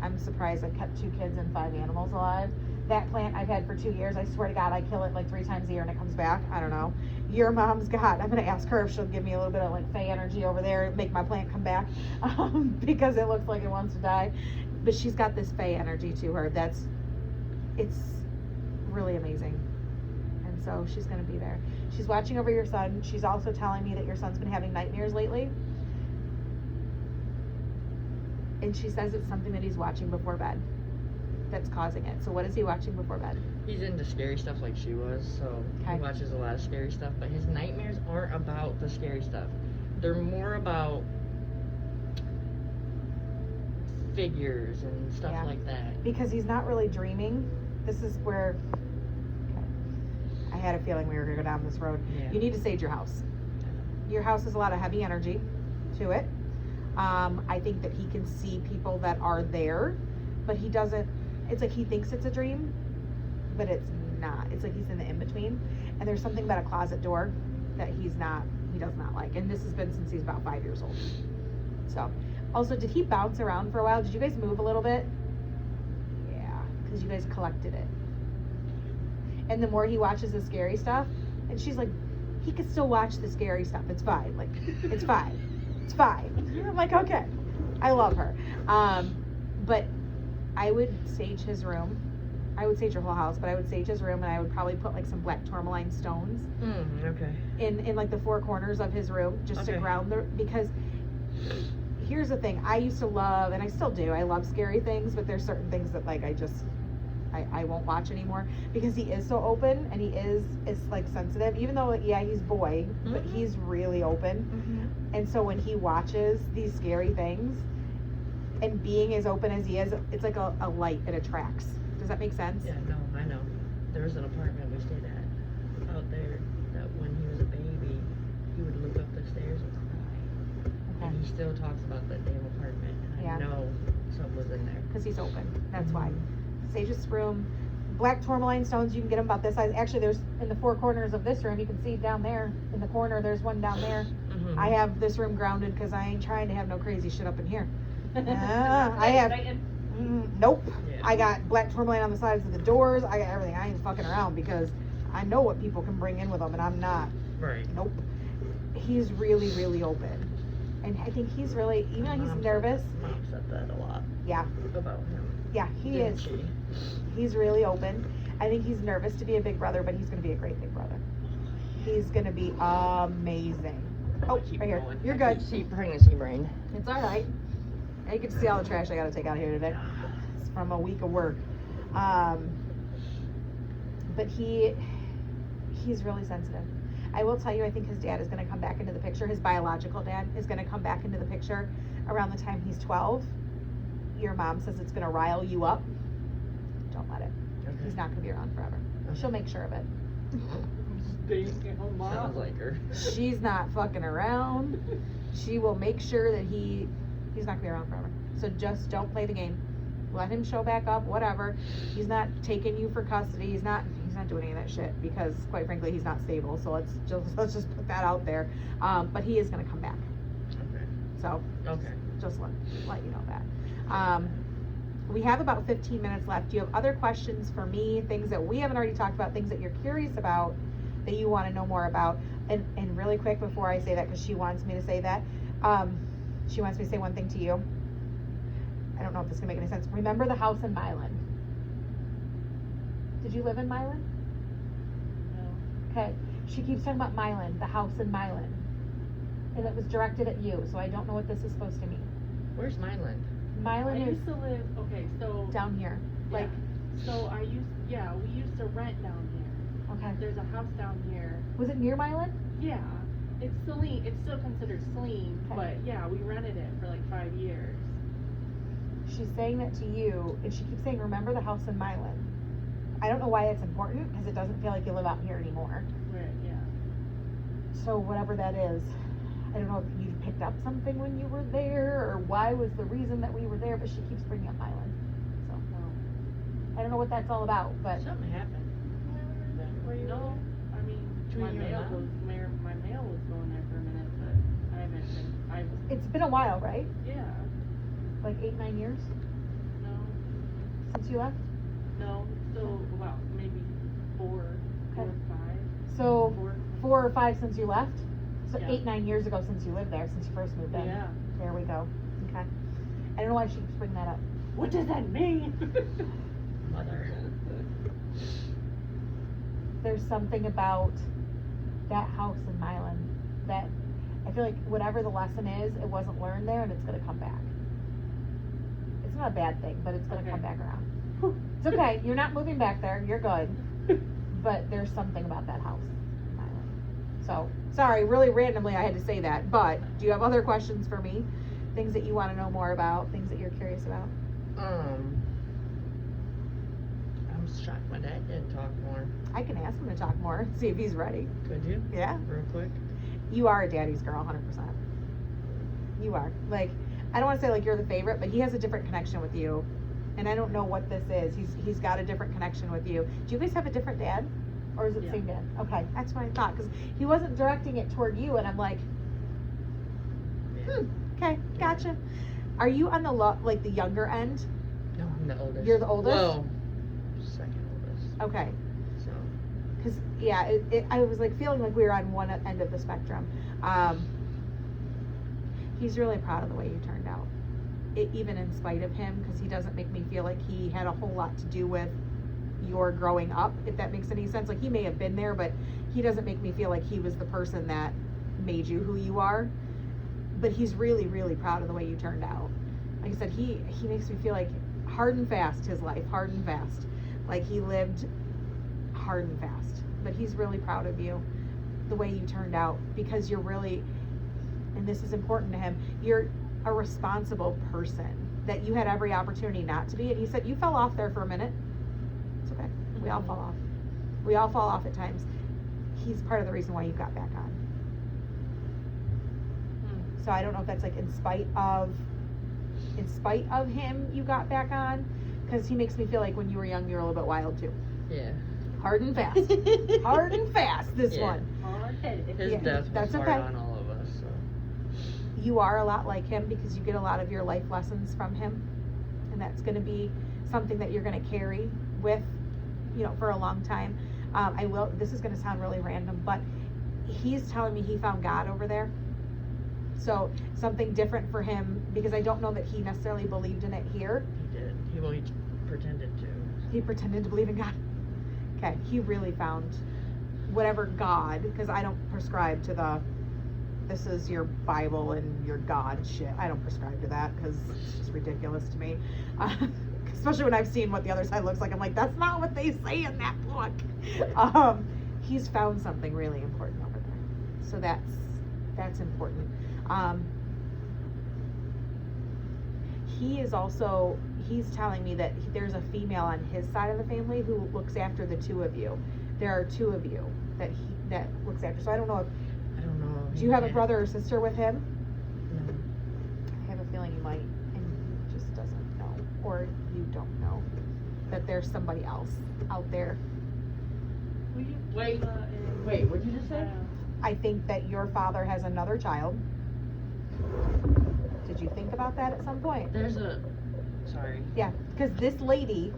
I'm surprised I've kept 2 kids and 5 animals alive. That plant I've had for 2 years, I swear to God, I kill it like 3 times a year and it comes back. I don't know. Your mom's got, I'm going to ask her if she'll give me a little bit of like fae energy over there and make my plant come back because it looks like it wants to die. But she's got this fae energy to her. It's really amazing. And so she's going to be there. She's watching over your son. She's also telling me that your son's been having nightmares lately. And she says it's something that he's watching before bed that's causing it. So what is he watching before bed? He's into scary stuff like she was, so Okay. he watches a lot of scary stuff, but his nightmares aren't about the scary stuff. They're more about figures and stuff Yeah. like that. Because he's not really dreaming. This is where, okay, I had a feeling we were going to go down this road. Yeah. You need to sage your house. Your house has a lot of heavy energy to it. I think that he can see people that are there, but he doesn't, it's like he thinks it's a dream, but it's not. It's like he's in the in-between. And there's something about a closet door that he does not like. And this has been since he's about 5 years old. So, also, did he bounce around for a while? Did you guys move a little bit? Yeah, because you guys collected it. And the more he watches the scary stuff, and she's like, he could still watch the scary stuff. It's fine. Like, it's fine. It's fine. I'm like, okay. I love her. But I would sage his room. I would sage your whole house, but I would sage his room, and I would probably put like some black tourmaline stones Okay. in like the 4 corners of his room, just to Okay. ground the, because here's the thing, I used to love, and I still do, I love scary things, but there's certain things that like I won't watch anymore, because he is so open, and he is like sensitive, even though, yeah, he's boy, but Mhm. he's really open. And so when he watches these scary things, and being as open as he is, it's like a light, it attracts. Does that make sense? Yeah, no, I know. There was an apartment we stayed at out there that when he was a baby, he would look up the stairs and cry. Okay. And he still talks about that damn apartment. And Yeah. I know something was in there. Because he's open, that's why. Sage his room. Black tourmaline stones, you can get them about this size. Actually, there's in the 4 corners of this room, you can see down there in the corner, there's one down there. Mhm. I have this room grounded because I ain't trying to have no crazy shit up in here. I have, nope. Yeah. I got black tourmaline on the sides of the doors. I got everything. I ain't fucking around because I know what people can bring in with them, and I'm not. Right. Nope. He's really, really open. And I think he's really, even though Mom he's said nervous, that- Mom said that a lot yeah, about him. yeah, he didn't is. she? He's really open. I think he's nervous to be a big brother, but he's going to be a great big brother. He's going to be amazing. Oh, Keep right here. going. You're good. See, pregnancy brain. It's all right. I get to see all the trash I got to take out of here today. It's from a week of work. But he's really sensitive. I will tell you, I think his dad is going to come back into the picture. His biological dad is going to come back into the picture around the time he's 12. Your mom says it's going to rile you up. Don't let it. Okay. He's not going to be around forever. Okay. She'll make sure of it. Sounds like her. She's not fucking around. She will make sure that he's not gonna be around forever. So just don't play the game. Let him show back up, whatever. He's not taking you for custody. He's not doing any of that shit because quite frankly he's not stable. So let's just put that out there. But he is gonna come back. Okay. So Okay. just let you know that. We have about 15 minutes left. Do you have other questions for me? Things that we haven't already talked about, things that you're curious about, that you want to know more about? And really quick before I say that, because she wants me to say that, she wants me to say one thing to you. I don't know if this can make any sense. Remember the house in Milan? Did you live in Milan? No. Okay. She keeps talking about Milan, the house in Milan. And it was directed at you, so I don't know what this is supposed to mean. Where's Milan? I Milan is used to live, okay, so. down here. Like, So we used to rent down here. okay. There's a house down here. Was it near Milan? Yeah. It's Celine, it's still considered Celine, Okay. but yeah, we rented it for like 5 years. She's saying that to you, and she keeps saying, remember the house in Milan. I don't know why it's important, because it doesn't feel like you live out here anymore. Right, yeah. So whatever that is, I don't know if you picked up something when you were there, or why was the reason that we were there, but she keeps bringing up Milan. So, No. I don't know what that's all about, but Something happened. Where you No, I mean, Between my you and mail Mom? was going there for a minute, but I haven't been, it's been a while, right? yeah, Like 8-9 years no, since you left? no, still, well, maybe 4 or Okay. 5. So 4. 4 or 5 since you left? So Yeah. 8-9 years ago since you lived there, since you first moved in. Yeah. There we go. Okay. I don't know why she keeps bringing that up. What does that mean? Mother. There's something about that house in Milan that I feel like whatever the lesson is, it wasn't learned there and it's going to come back. It's not a bad thing, but it's going to Okay. come back around. It's okay. You're not moving back there. You're good. But there's something about that house in Milan. So, sorry, really randomly I had to say that. But do you have other questions for me? Things that you want to know more about? Things that you're curious about? I'm shocked my dad didn't talk more. I can ask him to talk more, see if he's ready. Could you? Yeah. Real quick. You are a daddy's girl, 100%. You are. Like, I don't want to say like you're the favorite, but he has a different connection with you. And I don't know what this is. He's got a different connection with you. Do you guys have a different dad? Or is it the Yeah. same dad? Okay, that's what I thought. Because he wasn't directing it toward you, and I'm like, okay, gotcha. Are you on the like the younger end? No, I'm the oldest. You're the oldest? Well, second oldest. Okay. So. Because, yeah, I was like feeling like we were on one end of the spectrum. He's really proud of the way you turned out. Even in spite of him, because he doesn't make me feel like he had a whole lot to do with your growing up, if that makes any sense. Like, he may have been there, but he doesn't make me feel like he was the person that made you who you are. But he's really, really proud of the way you turned out. Like I said, he makes me feel like hard and fast, his life, hard and fast. Like, he lived hard and fast. But he's really proud of you, the way you turned out, because you're really, and this is important to him, you're a responsible person that you had every opportunity not to be. And he said you fell off there for a minute. It's okay. We all fall off. We all fall off at times. He's part of the reason why you got back on. So I don't know if that's like in spite of him you got back on, because he makes me feel like when you were young you were a little bit wild too. Yeah. Hard and fast. Hard and fast, this Yeah. one. Hard-headed. His Yeah, death was that's hard okay. on all of us. So. You are a lot like him because you get a lot of your life lessons from him, and that's going to be something that you're going to carry with, for a long time. This is going to sound really random, but he's telling me he found God over there. So something different for him, because I don't know that he necessarily believed in it here. He did. He pretended to. He pretended to believe in God. Okay, he really found whatever God, because I don't prescribe to this is your Bible and your God shit. I don't prescribe to that because it's just ridiculous to me. Especially when I've seen what the other side looks like. I'm like, that's not what they say in that book. He's found something really important over there. So that's important. He's telling me that there's a female on his side of the family who looks after the two of you. There are two of you that looks after. So I don't know if, I don't know. do you have a brother or sister with him? No. I have a feeling you might, and he just doesn't know, or you don't know that there's somebody else out there. Will you keep, Wait. in- Wait, what'd you just say? I think that your father has another child. Did you think about that at some point? There's sorry. Yeah, because this lady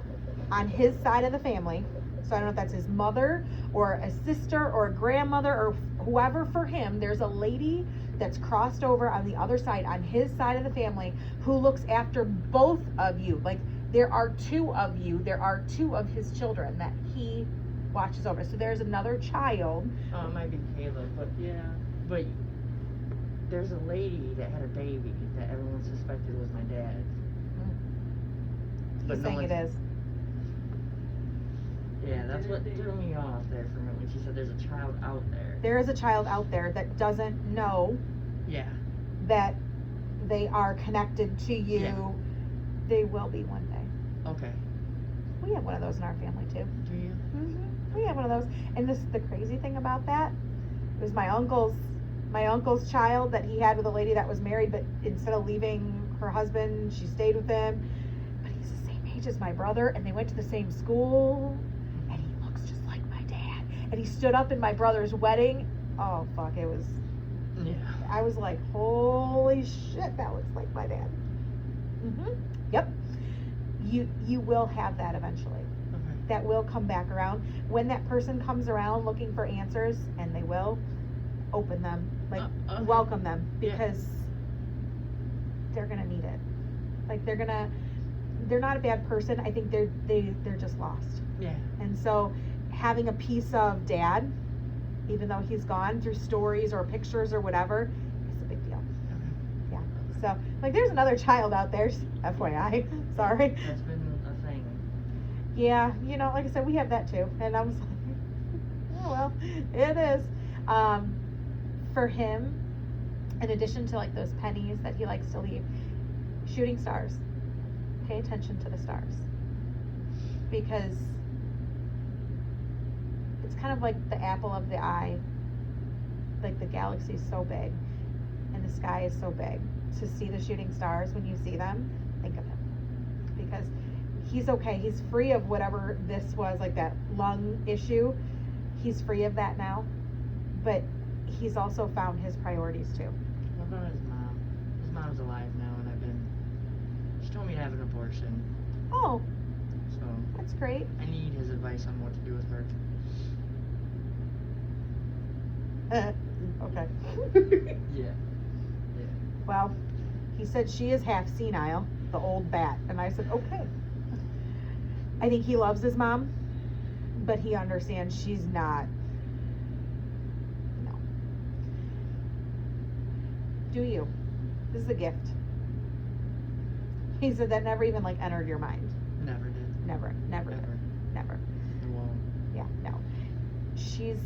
on his side of the family, so I don't know if that's his mother or a sister or a grandmother or whoever for him, there's a lady that's crossed over on the other side, on his side of the family, who looks after both of you. Like, there are two of you, there are two of his children that he watches over. So there's another child. Oh, it might be Caleb, but there's a lady that had a baby that everyone suspected was my dad's. He's no saying one's- it is. Yeah, that's what threw me off there for a minute when she said there's a child out there. There is a child out there that doesn't know Yeah. that they are connected to you. Yeah. They will be one day. Okay. We have one of those in our family too. Do you? We have one of those. And the crazy thing about that was my uncle's child that he had with a lady that was married, but instead of leaving her husband, she stayed with him. But he's the same age is my brother, and they went to the same school, and he looks just like my dad. And he stood up in my brother's wedding. Oh, fuck, it was, Yeah. I was like, holy shit, that looks like my dad. Yep. You will have that eventually. Okay. That will come back around. When that person comes around looking for answers, and they will, open them, like, Okay. welcome them, Yeah. because they're gonna need it. Like, they're not a bad person. I think they're just lost. Yeah. And so having a piece of dad, even though he's gone, through stories or pictures or whatever, is a big deal. Okay. Yeah. So, like, there's another child out there, FYI. Sorry. That's been a thing. Yeah, you know, like I said, we have that too. And I was like, oh, well, it is. For him, in addition to, like, those pennies that he likes to leave, shooting stars. Pay attention to the stars. Because it's kind of like the apple of the eye. Like, the galaxy's so big and the sky is so big. To see the shooting stars, when you see them, think of him. Because he's okay. He's free of whatever this was, like that lung issue. He's free of that now. But he's also found his priorities too. What about his mom? His mom's alive now, and she told me to have an abortion. Oh, So that's great. I need his advice on what to do with her. Okay. Yeah. Yeah. Well, he said she is half senile, the old bat. And I said, okay. I think he loves his mom, but he understands she's not. No. Do you? This is a gift. He said that never even, like, entered your mind. Never did. Never did. Never. It won't. Yeah, no. She's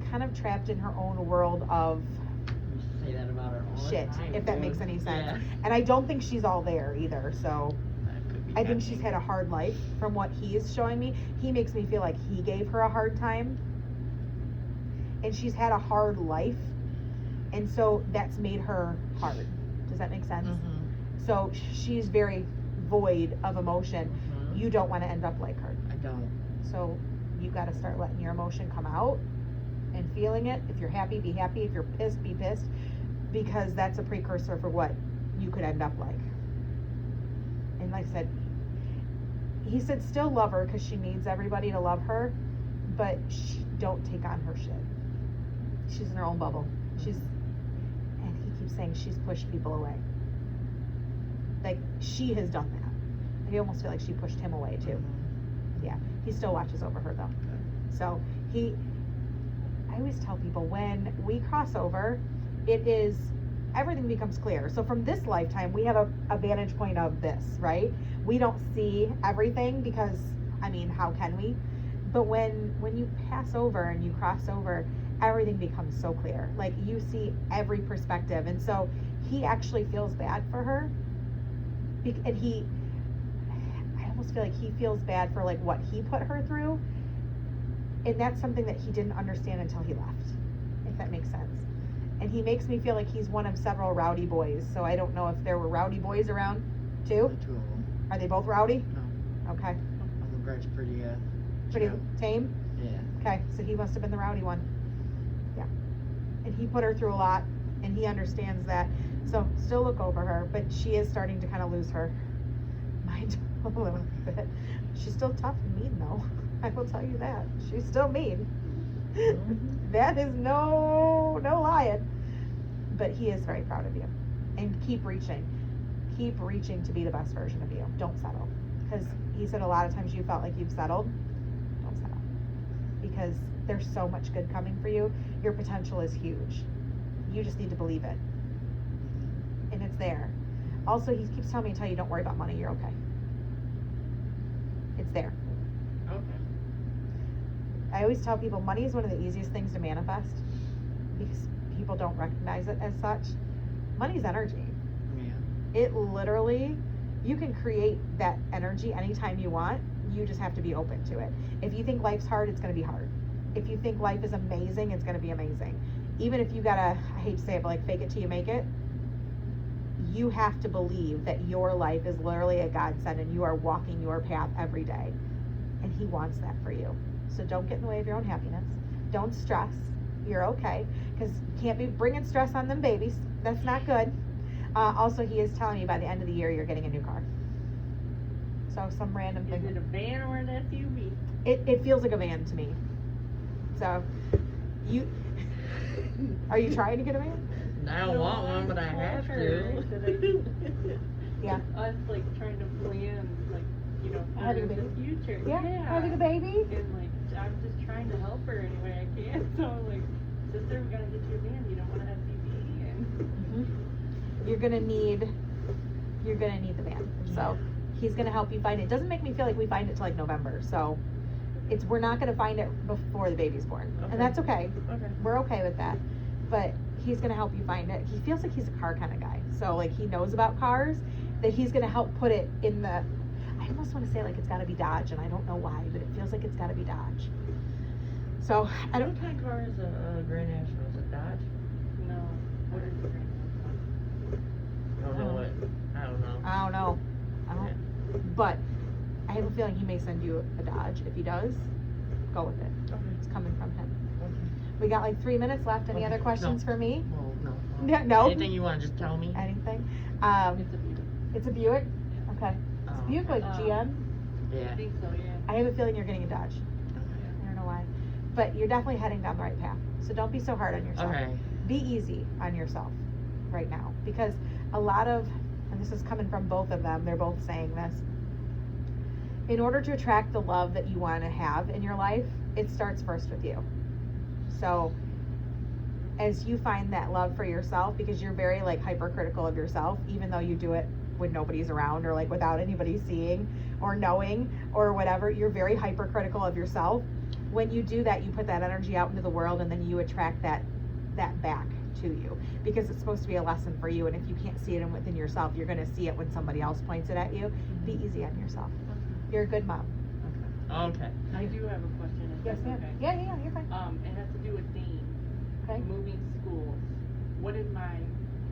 kind of trapped in her own world of We used to say that about her all the shit, time, if that dude. makes any sense. Yeah. And I don't think she's all there either, so That could be I think she's happening. had a hard life from what he is showing me. He makes me feel like he gave her a hard time. And she's had a hard life. And so that's made her hard. Does that make sense? Mhm. So she's very void of emotion. Mhm. You don't want to end up like her. I don't. So you got to start letting your emotion come out and feeling it. If you're happy, be happy. If you're pissed, be pissed. Because that's a precursor for what you could end up like. And like I said, he said still love her because she needs everybody to love her, but don't take on her shit. She's in her own bubble. And he keeps saying she's pushed people away. Like, she has done that. I almost feel like she pushed him away too. Mhm. Yeah, he still watches over her though. Okay. So I always tell people when we cross over, everything becomes clear. So from this lifetime, we have a vantage point of this, right? We don't see everything because, I mean, how can we? But when you pass over and you cross over, everything becomes so clear. Like, you see every perspective. And so he actually feels bad for her. And I almost feel like he feels bad for, like, what he put her through. And that's something that he didn't understand until he left, if that makes sense. And he makes me feel like he's one of several rowdy boys. So I don't know if there were rowdy boys around too. The two of them. Are they both rowdy? No. Okay. Uncle Greg's pretty Pretty chill. tame? Yeah. Okay, so he must have been the rowdy one. Yeah. And he put her through a lot, and he understands that. So still look over her, but she is starting to kind of lose her mind a little bit. She's still tough and mean though. I will tell you that. She's still mean. That is no lying. But he is very proud of you. And keep reaching. Keep reaching to be the best version of you. Don't settle. Because he said a lot of times you felt like you've settled. Don't settle. Because there's so much good coming for you. Your potential is huge. You just need to believe it. And it's there. Also, he keeps telling me to tell you don't worry about money. You're okay. It's there. Okay. I always tell people money is one of the easiest things to manifest because people don't recognize it as such. Money's energy. Yeah. It literally, you can create that energy anytime you want. You just have to be open to it. If you think life's hard, it's going to be hard. If you think life is amazing, it's going to be amazing. Even if you gotta, I hate to say it, but like fake it till you make it, you have to believe that your life is literally a godsend and you are walking your path every day. And he wants that for you. So don't get in the way of your own happiness. Don't stress. You're okay. Because you can't be bringing stress on them babies. That's not good. Also, he is telling you by the end of the year you're getting a new car. So some random thing. Is it a van or an SUV? It feels like a van to me. So, are you trying to get a van? I don't want one, but I have to. Yeah. Us like trying to plan, like, you know, for Having a the baby? future. Yeah, having a baby? And like, I'm just trying to help her any way I can. So I'm like, sister, we gotta get you a van. You don't want an SUV. And You're gonna need the van. So he's gonna help you find it. It doesn't make me feel like we find it till like November. So we're not gonna find it before the baby's born, Okay. and that's okay. Okay. We're okay with that. But he's gonna help you find it. He feels like he's a car kind of guy. So like he knows about cars. That he's gonna help put it in the. I almost want to say like it's got to be Dodge, and I don't know why, but it feels like it's got to be Dodge. So I don't. What kind of car is a Grand National? Is it Dodge? no, what is the I don't know what. I don't know. I don't know. But I have a feeling he may send you a Dodge. If he does, go with it. Okay. It's coming from him. Okay. We got like 3 minutes left. Any Okay. other questions No. for me? Well, no. Yeah, no. Anything you want to just tell me? Anything? It's a Buick. It's a Buick. Okay. Oh, It's Buick like okay. GM. Yeah. I think so, yeah. I have a feeling you're getting a Dodge. I don't know why, but you're definitely heading down the right path. So don't be so hard on yourself. Okay. Be easy on yourself right now, because a lot of, and this is coming from both of them, they're both saying this, in order to attract the love that you want to have in your life, it starts first with you. So as you find that love for yourself, because you're very like hypercritical of yourself, even though you do it when nobody's around or like without anybody seeing or knowing or whatever, you're very hypercritical of yourself. When you do that, you put that energy out into the world, and then you attract that back to you, because it's supposed to be a lesson for you. And if you can't see it within yourself, you're going to see it when somebody else points it at you. Be easy on yourself. You're a good mom. Okay. I do have a question. If Yes, that's ma'am. okay. Yeah, you're fine. It has to do with Dean. Okay. Moving schools. What did my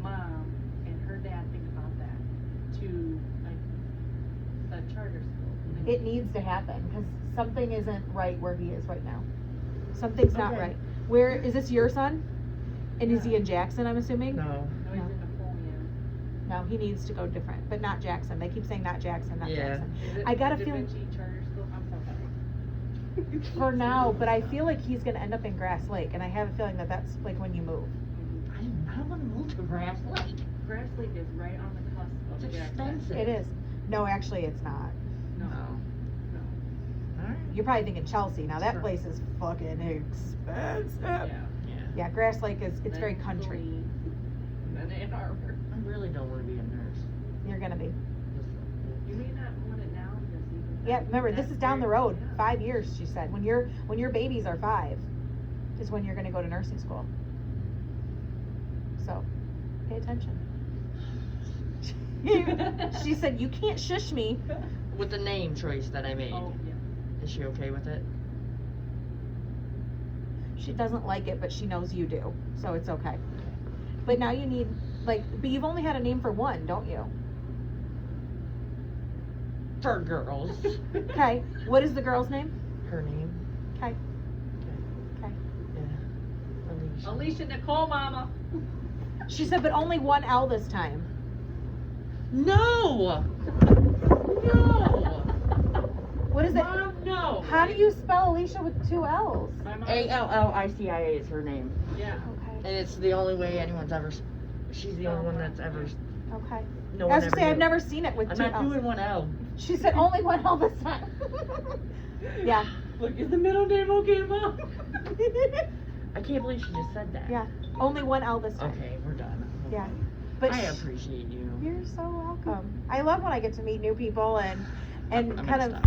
mom and her dad think about that? To like a charter school. It needs to happen, because something isn't right where he is right now. Something's not Okay. right. Where is this your son? And is he Yeah. in Jackson, I'm assuming? No. No, he's in Napoleon. No, he needs to go different, but not Jackson. They keep saying not Jackson, not Yeah. Jackson. Is it I got a Da feeling- Vinci Charter School? I'm so sorry. For now, but I feel like he's gonna end up in Grass Lake, and I have a feeling that that's like when you move. I do not want to move to Grass Lake. Grass Lake is right on the cusp of It's Jackson. expensive. It is. No, actually, it's not. No, No. no. Alright. You're probably thinking Chelsea. Now that Sure. place is fucking expensive. Yeah. Yeah. Yeah, Grass Lake is. It's very Then country. Saline, and then Ann Arbor. I really don't want to be a nurse. You're gonna be. You may not want it now because even. Yeah, remember this is down the very- road. yeah. 5 years, she said. When your babies are 5, is when you're gonna go to nursing school. So, pay attention. She said, "You can't shush me." With the name choice that I made, Oh, yeah. is she okay with it? She doesn't like it, but she knows you do, so it's okay. But now you need but you've only had a name for one, don't you? For girls. Okay. What is the girl's name? Her name? Okay. Okay. Yeah. Alicia. Alicia Nicole, mama. She said, but only one L this time. No! No! What is it? Mom, no! How do you spell Alicia with 2 L's? My mom. Allicia is her name. Yeah. Okay. And it's the only way anyone's ever. She's the only one that's ever. Okay. No I one was ever gonna say, I've knew. never seen it with I'm 2 not L's. doing one L. She said only one L this time. Yeah. Look, is the middle name okay, mom? I can't believe she just said that. Yeah. Only one L this time. Okay, we're done. Yeah. But I appreciate you. you're so welcome. I love when I get to meet new people and I'm gonna kind of stop.